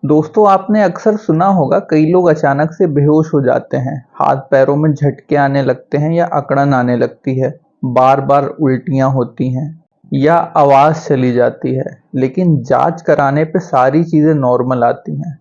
दोस्तों आपने अक्सर सुना होगा कई लोग अचानक से बेहोश हो जाते हैं, हाथ पैरों में झटके आने लगते हैं या अकड़न आने लगती है, बार बार उल्टियां होती हैं या आवाज चली जाती है। लेकिन जांच कराने पे सारी चीजें नॉर्मल आती हैं।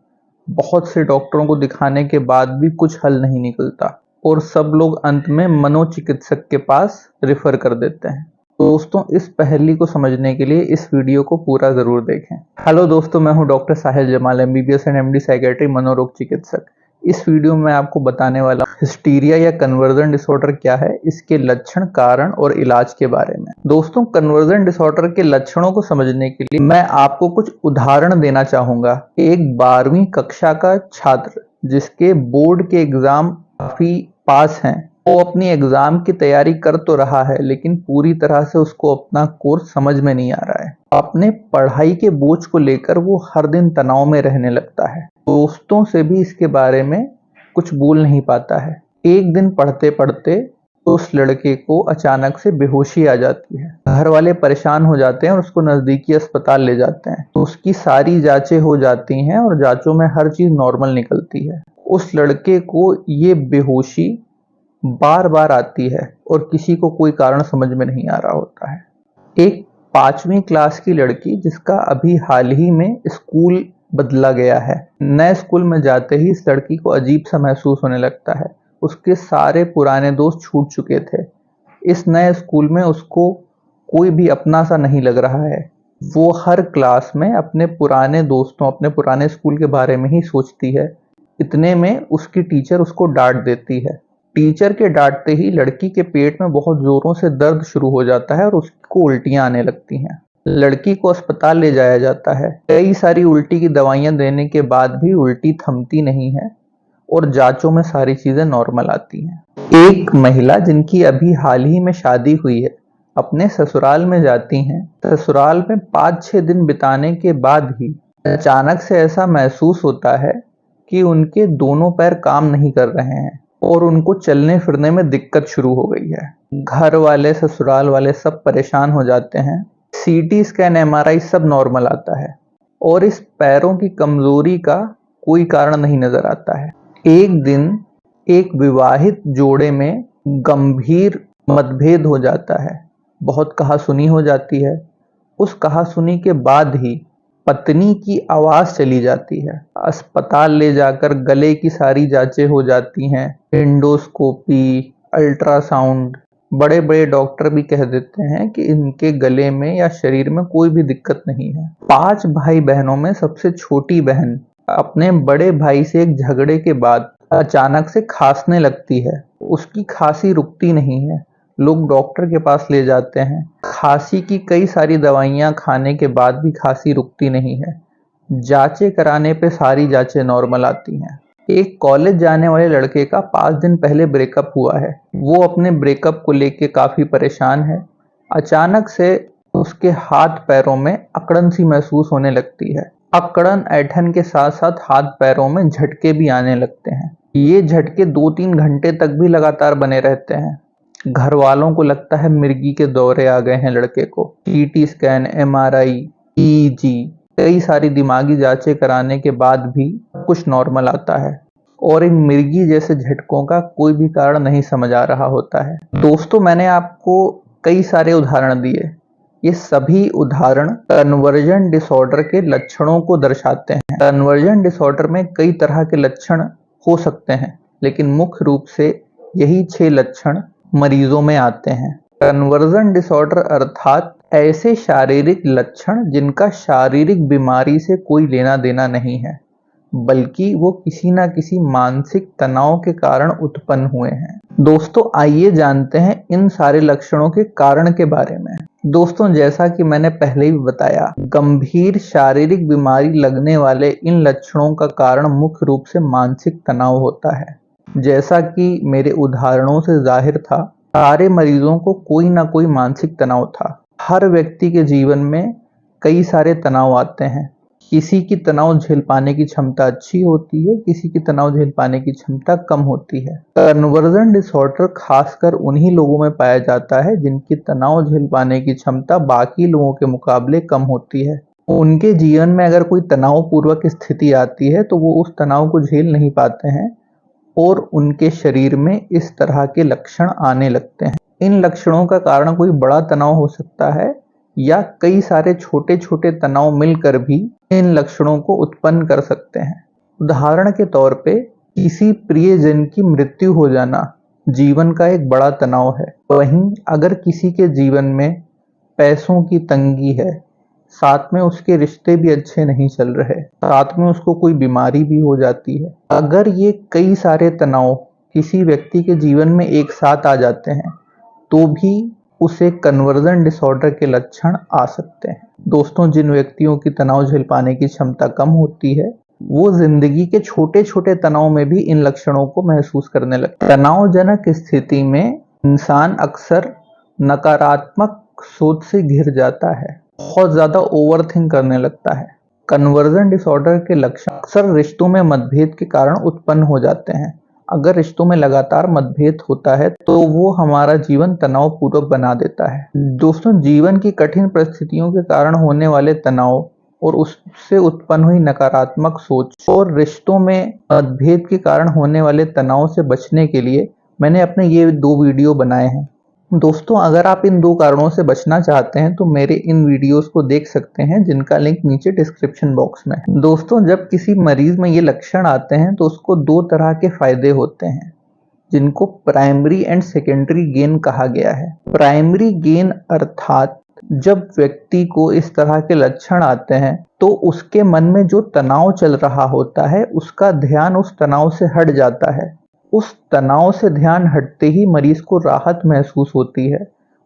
बहुत से डॉक्टरों को दिखाने के बाद भी कुछ हल नहीं निकलता और सब लोग अंत में मनोचिकित्सक के पास रेफर कर देते हैं। दोस्तों इस पहेली को समझने के लिए इस वीडियो को पूरा जरूर देखें। हेलो दोस्तों, मैं हूं doctor Sahil Jamal, MBBS and MD psychiatry मनोरोग चिकित्सक। इस वीडियो में आपको बताने वाला हिस्टीरिया या कन्वर्जन डिसऑर्डर क्या है, इसके लक्षण, कारण और इलाज के बारे में। दोस्तों कन्वर्जन डिसऑर्डर के लक्षणों को समझने के लिए मैं आपको कुछ उदाहरण देना चाहूंगा। एक 12वीं कक्षा का छात्र जिसके बोर्ड के एग्जाम काफी पास हैं, वो अपनी एग्जाम की तैयारी कर तो रहा है लेकिन पूरी तरह से उसको अपना कोर्स समझ में नहीं आ रहा है। अपने पढ़ाई के बोझ को लेकर वो हर दिन तनाव में रहने लगता है। दोस्तों से भी इसके बारे में कुछ बोल नहीं पाता है। एक दिन पढ़ते पढ़ते तो उस लड़के को अचानक से बेहोशी आ जाती है। घर वाले परेशान हो जाते हैं और उसको नजदीकी अस्पताल ले जाते हैं। तो उसकी सारी जांचें हो जाती हैं और जांचों में हर चीज नॉर्मल निकलती है। उस लड़के को ये बेहोशी बार बार आती है और किसी को कोई कारण समझ में नहीं आ रहा होता है। एक 5वीं क्लास की लड़की जिसका अभी हाल ही में स्कूल बदला गया है, नए स्कूल में जाते ही इस लड़की को अजीब सा महसूस होने लगता है। उसके सारे पुराने दोस्त छूट चुके थे। इस नए स्कूल में उसको कोई भी अपना सा नहीं लग रहा है। वो हर क्लास में अपने पुराने दोस्तों, अपने पुराने स्कूल के बारे में ही सोचती है। इतने में उसकी टीचर उसको डांट देती है। टीचर के डांटते ही लड़की के पेट में बहुत जोरों से दर्द शुरू हो जाता है और उसको उल्टियां आने लगती हैं। लड़की को अस्पताल ले जाया जाता है। कई सारी उल्टी की दवाइयां देने के बाद भी उल्टी थमती नहीं है और जांचों में सारी चीजें नॉर्मल आती हैं। एक महिला जिनकी अभी हाल ही में शादी हुई है, अपने ससुराल में जाती हैं। ससुराल में 5-6 दिन बिताने के बाद ही अचानक से ऐसा महसूस होता है कि उनके दोनों पैर काम नहीं कर रहे हैं और उनको चलने फिरने में दिक्कत शुरू हो गई है। घर वाले, ससुराल वाले सब परेशान हो जाते हैं। सीटी स्कैन, एमआरआई सब नॉर्मल आता है और इस पैरों की कमजोरी का कोई कारण नहीं नजर आता है। एक दिन एक विवाहित जोड़े में गंभीर मतभेद हो जाता है। बहुत कहासुनी हो जाती है। उस कहासुनी के बाद ही पत्नी की आवाज चली जाती है। अस्पताल ले जाकर गले की सारी जांचें हो जाती हैं, एंडोस्कोपी, अल्ट्रासाउंड। बड़े बड़े डॉक्टर भी कह देते हैं कि इनके गले में या शरीर में कोई भी दिक्कत नहीं है। 5 भाई बहनों में सबसे छोटी बहन अपने बड़े भाई से एक झगड़े के बाद अचानक से खांसने लगती है। उसकी खांसी रुकती नहीं है। लोग डॉक्टर के पास ले जाते हैं। खांसी की कई सारी दवाइयां खाने के बाद भी खांसी रुकती नहीं है। जांचें कराने पे सारी जांचें नॉर्मल आती हैं। एक कॉलेज जाने वाले लड़के का 5 दिन पहले ब्रेकअप हुआ है। वो अपने ब्रेकअप को लेके काफी परेशान है। अचानक से उसके हाथ पैरों में अकड़न सी महसूस होने लगती है। अकड़न, ऐंठन के साथ साथ हाथ पैरों में झटके भी आने लगते हैं। ये झटके 2-3 घंटे तक भी लगातार बने रहते हैं। घर वालों को लगता है मिर्गी के दौरे आ गए हैं लड़के को। सीटी स्कैन, एमआरआई, ईईजी, कई सारी दिमागी जांचें कराने के बाद भी कुछ नॉर्मल आता है और इन मिर्गी जैसे झटकों का कोई भी कारण नहीं समझ आ रहा होता है। दोस्तों मैंने आपको कई सारे उदाहरण दिए। ये सभी उदाहरण कन्वर्जन डिसऑर्डर के लक्षणों को दर्शाते हैं। कन्वर्जन डिसऑर्डर में कई तरह के लक्षण हो सकते हैं लेकिन मुख्य रूप से यही 6 लक्षण मरीजों में आते हैं। कन्वर्जन डिसऑर्डर अर्थात ऐसे शारीरिक लक्षण जिनका शारीरिक बीमारी से कोई लेना देना नहीं है, बल्कि वो किसी न किसी मानसिक तनाव के कारण उत्पन्न हुए हैं। दोस्तों आइए जानते हैं इन सारे लक्षणों के कारण के बारे में। दोस्तों जैसा कि मैंने पहले भी बताया, गंभीर शारीरिक बीमारी लगने वाले इन लक्षणों का कारण मुख्य रूप से मानसिक तनाव होता है। जैसा कि मेरे उदाहरणों से जाहिर था, सारे मरीजों को कोई ना कोई मानसिक तनाव था। हर व्यक्ति के जीवन में कई सारे तनाव आते हैं। किसी की तनाव झेल पाने की क्षमता अच्छी होती है, किसी की तनाव झेल पाने की क्षमता कम होती है। कन्वर्जन डिसऑर्डर खासकर उन्हीं लोगों में पाया जाता है जिनकी तनाव झेल पाने की क्षमता बाकी लोगों के मुकाबले कम होती है। उनके जीवन में अगर कोई तनावपूर्वक स्थिति आती है तो वो उस तनाव को झेल नहीं पाते हैं और उनके शरीर में इस तरह के लक्षण आने लगते हैं। इन लक्षणों का कारण कोई बड़ा तनाव हो सकता है या कई सारे छोटे छोटे तनाव मिलकर भी इन लक्षणों को उत्पन्न कर सकते हैं। उदाहरण के तौर पे किसी प्रियजन की मृत्यु हो जाना जीवन का एक बड़ा तनाव है। वहीं अगर किसी के जीवन में पैसों की तंगी है, साथ में उसके रिश्ते भी अच्छे नहीं चल रहे, साथ में उसको कोई बीमारी भी हो जाती है, अगर ये कई सारे तनाव किसी व्यक्ति के जीवन में एक साथ आ जाते हैं तो भी उसे कन्वर्जन डिसऑर्डर के लक्षण आ सकते हैं। दोस्तों, जिन व्यक्तियों की तनाव झेल पाने की क्षमता कम होती है वो जिंदगी के छोटे छोटे तनाव में भी इन लक्षणों को महसूस करने लगते हैं। तनावजनक स्थिति में इंसान अक्सर नकारात्मक सोच से घिर जाता है, बहुत ज्यादा ओवरथिंक करने लगता है। कन्वर्जन डिसऑर्डर के लक्षण अक्सर रिश्तों में मतभेद के कारण उत्पन्न हो जाते हैं। अगर रिश्तों में लगातार मतभेद होता है तो वो हमारा जीवन तनावपूर्वक बना देता है। दोस्तों, जीवन की कठिन परिस्थितियों के कारण होने वाले तनाव और उससे उत्पन्न हुई नकारात्मक सोच और रिश्तों में मतभेद के कारण होने वाले तनाव से बचने के लिए मैंने अपने ये 2 वीडियो बनाए हैं। दोस्तों, अगर आप इन 2 कारणों से बचना चाहते हैं तो मेरे इन वीडियोस को देख सकते हैं, जिनका लिंक नीचे डिस्क्रिप्शन बॉक्स में है। दोस्तों, जब किसी मरीज में ये लक्षण आते हैं तो उसको 2 तरह के फायदे होते हैं, जिनको प्राइमरी एंड सेकेंडरी गेन कहा गया है। प्राइमरी गेन अर्थात जब व्यक्ति को इस तरह के लक्षण आते हैं तो उसके मन में जो तनाव चल रहा होता है उसका ध्यान उस तनाव से हट जाता है। उस तनाव से ध्यान हटते ही मरीज को राहत महसूस होती है,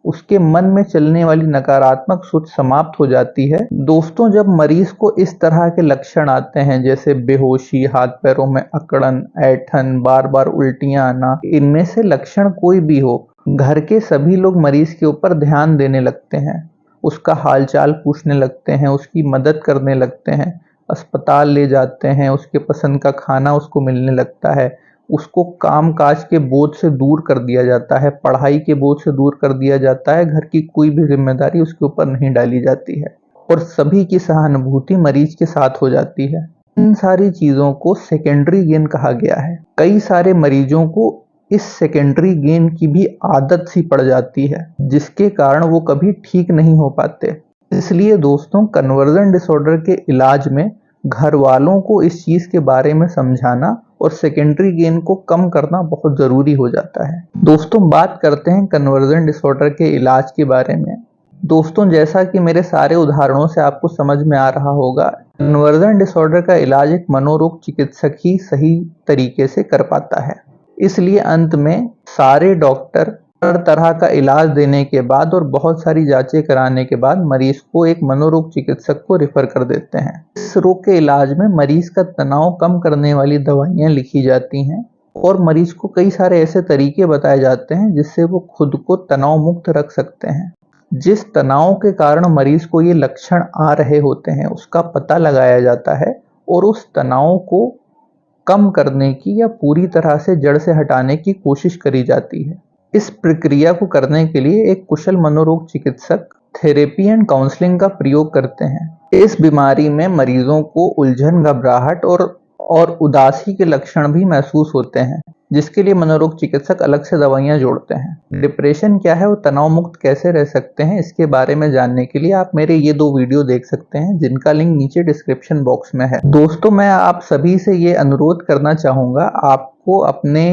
उसके मन में चलने वाली नकारात्मक सोच समाप्त हो जाती है। दोस्तों, जब मरीज को इस तरह के लक्षण आते हैं जैसे बेहोशी, हाथ पैरों में अकड़न, ऐंठन, बार बार उल्टियां आना, इनमें से लक्षण कोई भी हो, घर के सभी लोग मरीज के ऊपर ध्यान देने लगते हैं, उसका हालचाल पूछने लगते हैं, उसकी मदद करने लगते हैं, अस्पताल ले जाते हैं, उसके पसंद का खाना उसको मिलने लगता है, उसको काम काज के बोझ से दूर कर दिया जाता है, पढ़ाई के बोझ से दूर कर दिया जाता है, घर की कोई भी जिम्मेदारी उसके ऊपर नहीं डाली जाती है और सभी की सहानुभूति मरीज के साथ हो जाती है। इन सारी चीजों को सेकेंडरी गेन कहा गया है। कई सारे मरीजों को इस सेकेंडरी गेन की भी आदत सी पड़ जाती है, जिसके कारण वो कभी ठीक नहीं हो पाते। इसलिए दोस्तों, कन्वर्जन डिसऑर्डर के इलाज में घर वालों को इस चीज के बारे में समझाना और सेकेंडरी गेन को कम करना बहुत जरूरी हो जाता है। दोस्तों, बात करते हैं कन्वर्जन डिसऑर्डर के इलाज के बारे में। दोस्तों, जैसा कि मेरे सारे उदाहरणों से आपको समझ में आ रहा होगा, कन्वर्जन डिसऑर्डर का इलाज एक मनोरोग चिकित्सक ही सही तरीके से कर पाता है। इसलिए अंत में सारे डॉक्टर हर तरह का इलाज देने के बाद और बहुत सारी जांचें कराने के बाद मरीज को एक मनोरोग चिकित्सक को रेफर कर देते हैं। इस रोग के इलाज में मरीज का तनाव कम करने वाली दवाइयां लिखी जाती हैं और मरीज को कई सारे ऐसे तरीके बताए जाते हैं जिससे वो खुद को तनाव मुक्त रख सकते हैं। जिस तनाव के कारण मरीज को ये लक्षण आ रहे होते हैं उसका पता लगाया जाता है और उस तनाव को कम करने की या पूरी तरह से जड़ से हटाने की कोशिश करी जाती है। इस प्रक्रिया को करने के लिए एक कुशल मनोरोग चिकित्सक थेरेपी एंड काउंसलिंग का प्रयोग करते हैं। इस बीमारी में मरीजों को उलझन, घबराहट और उदासी के लक्षण भी महसूस होते हैं, जिसके लिए मनोरोग चिकित्सक अलग से दवाइयां जोड़ते हैं। डिप्रेशन क्या है और तनाव मुक्त कैसे रह सकते हैं, इसके बारे में जानने के लिए आप मेरे ये 2 वीडियो देख सकते हैं, जिनका लिंक नीचे डिस्क्रिप्शन बॉक्स में है। दोस्तों, मैं आप सभी से ये अनुरोध करना चाहूंगा, आपको अपने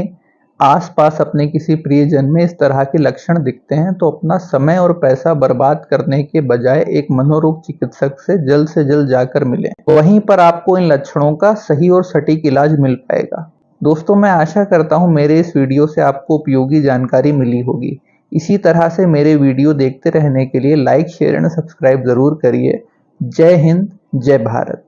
आसपास अपने किसी प्रियजन में इस तरह के लक्षण दिखते हैं तो अपना समय और पैसा बर्बाद करने के बजाय एक मनोरोग चिकित्सक से जल्द जाकर मिलें। वहीं पर आपको इन लक्षणों का सही और सटीक इलाज मिल पाएगा। दोस्तों, मैं आशा करता हूं मेरे इस वीडियो से आपको उपयोगी जानकारी मिली होगी। इसी तरह से मेरे वीडियो देखते रहने के लिए लाइक, शेयर एंड सब्सक्राइब जरूर करिए। जय हिंद, जय भारत।